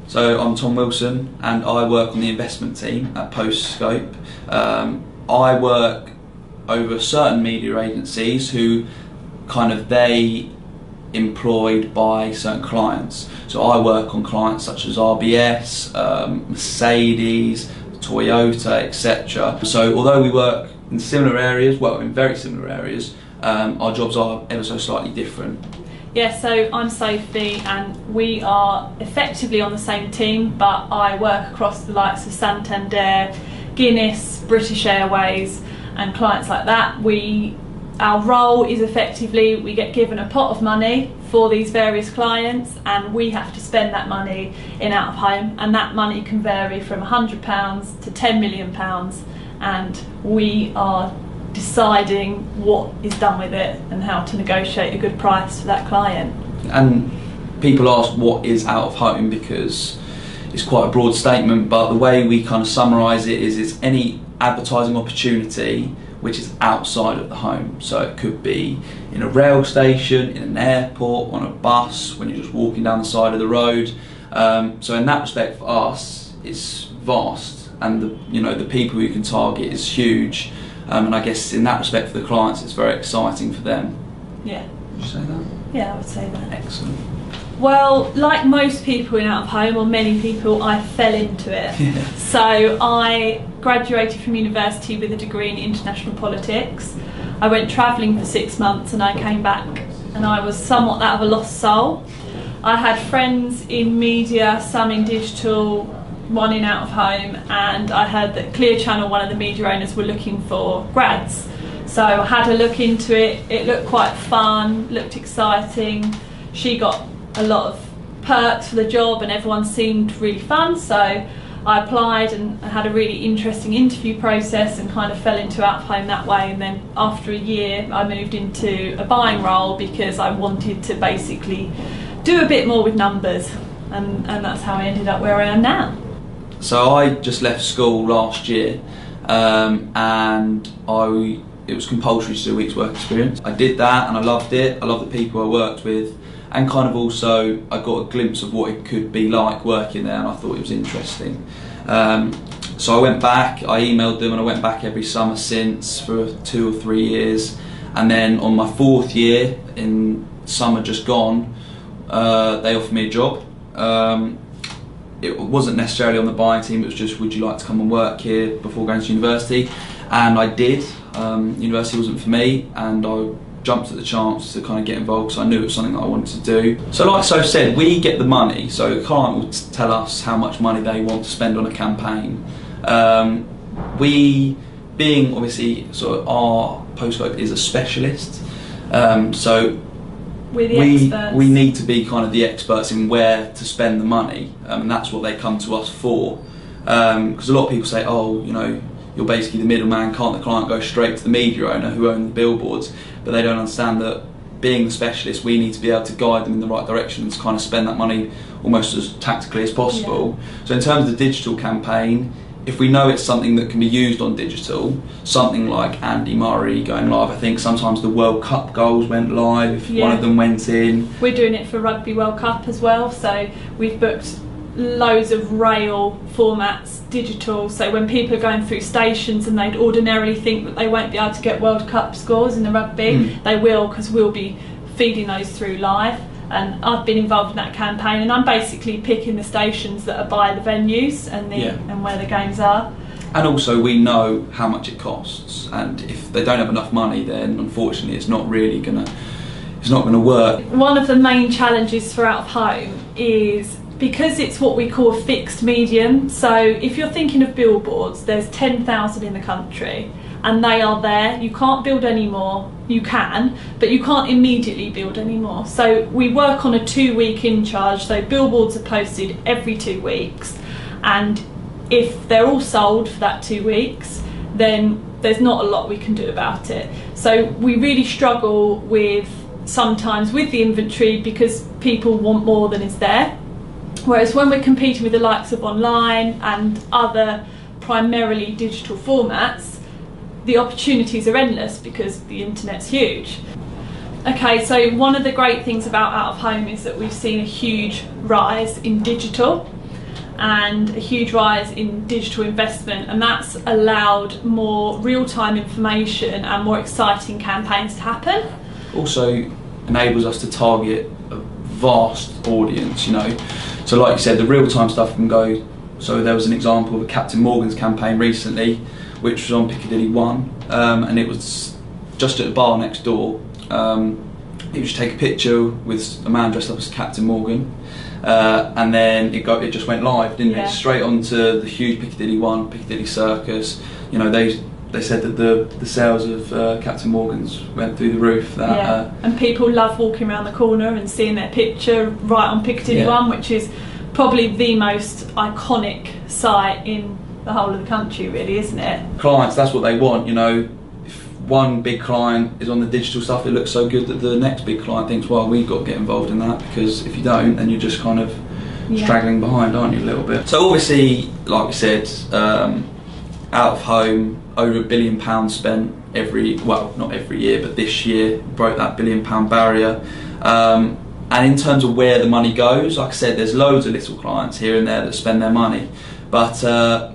So I'm Tom Wilson and I work on the investment team at Posterscope. I work over certain media agencies who they employed by certain clients. So I work on clients such as RBS, Mercedes, Toyota, etc. So although we work in similar areas, well, in very similar areas, our jobs are ever so slightly different. Yeah, so I'm Sophie and we are effectively on the same team, but I work across the likes of Santander, Guinness, British Airways and clients like that. Our role is effectively we get given a pot of money for these various clients and we have to spend that money in out of home, and that money can vary from £100 to £10 million, and we are deciding what is done with it and how to negotiate a good price for that client. And people ask what is out of home because it's quite a broad statement, but the way we kind of summarise it is it's any advertising opportunity which is outside of the home. So it could be in a rail station, in an airport, on a bus, when you're just walking down the side of the road. So in that respect for us it's vast, and the people we can target is huge. And I guess in that respect for the clients it's very exciting for them. Yeah. Would you say that? Yeah, I would say that. Excellent. Well, like most people in out of home, or many people, I fell into it. Yeah. So I graduated from university with a degree in international politics. I went travelling for 6 months and I came back and I was somewhat that of a lost soul. I had friends in media, some in digital, one in out of home, and I heard that Clear Channel, one of the media owners, were looking for grads. So I had a look into it. It looked quite fun, looked exciting. She got a lot of perks for the job and everyone seemed really fun, so I applied and I had a really interesting interview process and kind of fell into out of home that way. And then after a year I moved into a buying role because I wanted to basically do a bit more with numbers, and that's how I ended up where I am now. So I just left school last year and it was compulsory to do a week's work experience. I did that and I loved it. I loved the people I worked with, and kind of also I got a glimpse of what it could be like working there, and I thought it was interesting. So I went back, I emailed them, and I went back every summer since for 2 or 3 years. And then on my 4th year, in summer just gone, they offered me a job. It wasn't necessarily on the buying team, it was just, would you like to come and work here before going to university? And I did. University wasn't for me, and I jumped at the chance to kind of get involved because I knew it was something that I wanted to do. So like Soph said, we get the money, so the client will tell us how much money they want to spend on a campaign. We, being obviously sort of our Posterscope is a specialist, so we need to be kind of the experts in where to spend the money, and that's what they come to us for. Because a lot of people say, oh, you're basically the middleman, can't the client go straight to the media owner who own the billboards? But they don't understand that being the specialist, we need to be able to guide them in the right direction and to kind of spend that money almost as tactically as possible. Yeah. So in terms of the digital campaign, if we know it's something that can be used on digital, something like Andy Murray going live, I think sometimes the World Cup goals went live, if one of them went in. We're doing it for Rugby World Cup as well, so we've booked loads of rail formats, digital, so when people are going through stations and they'd ordinarily think that they won't be able to get World Cup scores in the rugby, they will, because we'll be feeding those through live. And I've been involved in that campaign, and I'm basically picking the stations that are by the venues and where the games are. And also we know how much it costs, and if they don't have enough money, then unfortunately it's not gonna work. One of the main challenges for out of home is because it's what we call a fixed medium. So if you're thinking of billboards, there's 10,000 in the country and they are there. You can't build any more. You can, but you can't immediately build any more. So we work on a 2-week in charge, so billboards are posted every 2 weeks, and if they're all sold for that 2 weeks, then there's not a lot we can do about it. So we really struggle sometimes with the inventory because people want more than is there. Whereas when we're competing with the likes of online and other primarily digital formats, the opportunities are endless because the internet's huge. Okay, so one of the great things about out of home is that we've seen a huge rise in digital. and a huge rise in digital investment, and that's allowed more real-time information and more exciting campaigns to happen. Also enables us to target a vast audience, you know. So like you said, the real-time stuff can go. So there was an example of a Captain Morgan's campaign recently, which was on Piccadilly 1, and it was just at a bar next door. You just take a picture with a man dressed up as Captain Morgan, and then it just went live, didn't it? Straight onto the huge Piccadilly 1, Piccadilly Circus. You know, they said that the sales of Captain Morgan's went through the roof. And people love walking around the corner and seeing their picture right on Piccadilly 1, which is probably the most iconic site in the whole of the country, really, isn't it? Clients, that's what they want, you know. If one big client is on the digital stuff, it looks so good that the next big client thinks, well, we've got to get involved in that, because if you don't, then you're just kind of straggling behind, aren't you, a little bit? So obviously, like we said, out of home, over £1 billion spent not every year, but this year broke that £1 billion barrier. And in terms of where the money goes, like I said, there's loads of little clients here and there that spend their money, but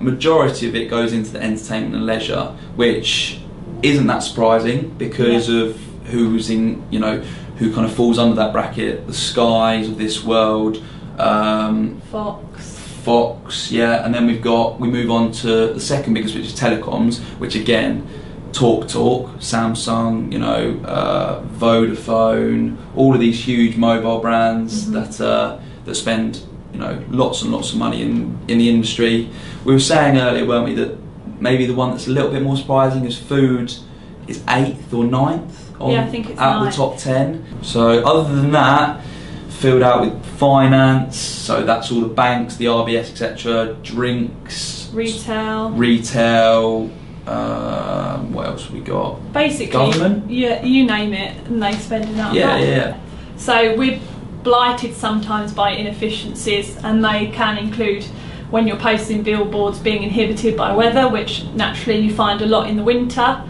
majority of it goes into the entertainment and leisure, which isn't that surprising because of who's in, you know, who kind of falls under that bracket. The Skies of this world, Fox, yeah, and then we move on to the second biggest, which is telecoms, which again, Talk, Samsung, you know, Vodafone, all of these huge mobile brands that spend, you know, lots and lots of money in the industry. We were saying earlier, weren't we, that maybe the one that's a little bit more surprising is food is 8th or 9th I think it's out of the top 10. So other than that, filled out with finance, so that's all the banks, the RBS, etc., drinks, retail. What else have we got? Basically, government. Yeah, you name it, and they spend enough. Yeah. So we're blighted sometimes by inefficiencies, and they can include when you're posting billboards being inhibited by weather, which naturally you find a lot in the winter.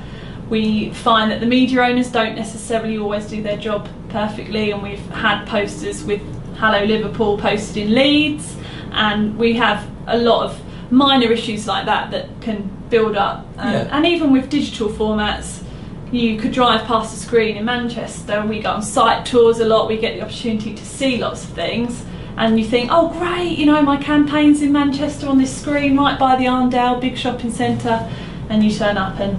We find that the media owners don't necessarily always do their job perfectly, and we've had posters with Hello Liverpool posted in Leeds, and we have a lot of minor issues like that can build up. And even with digital formats, you could drive past a screen in Manchester. We go on site tours a lot, we get the opportunity to see lots of things, and you think, oh great, you know, my campaign's in Manchester on this screen right by the Arndale big shopping centre, and you turn up and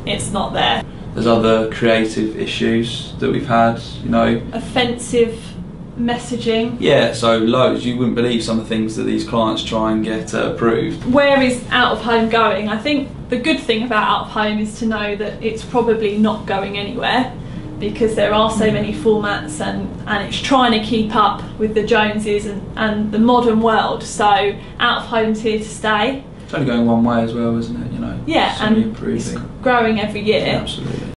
it's not there. There's other creative issues that we've had, you know. Offensive messaging. Yeah, so loads. You wouldn't believe some of the things that these clients try and get approved. Where is out of home going? I think the good thing about out of home is to know that it's probably not going anywhere, because there are so many formats, and it's trying to keep up with the Joneses and the modern world. So out of home's here to stay. It's only going one way as well, isn't it? You know. Yeah, and it's growing every year. Yeah, absolutely.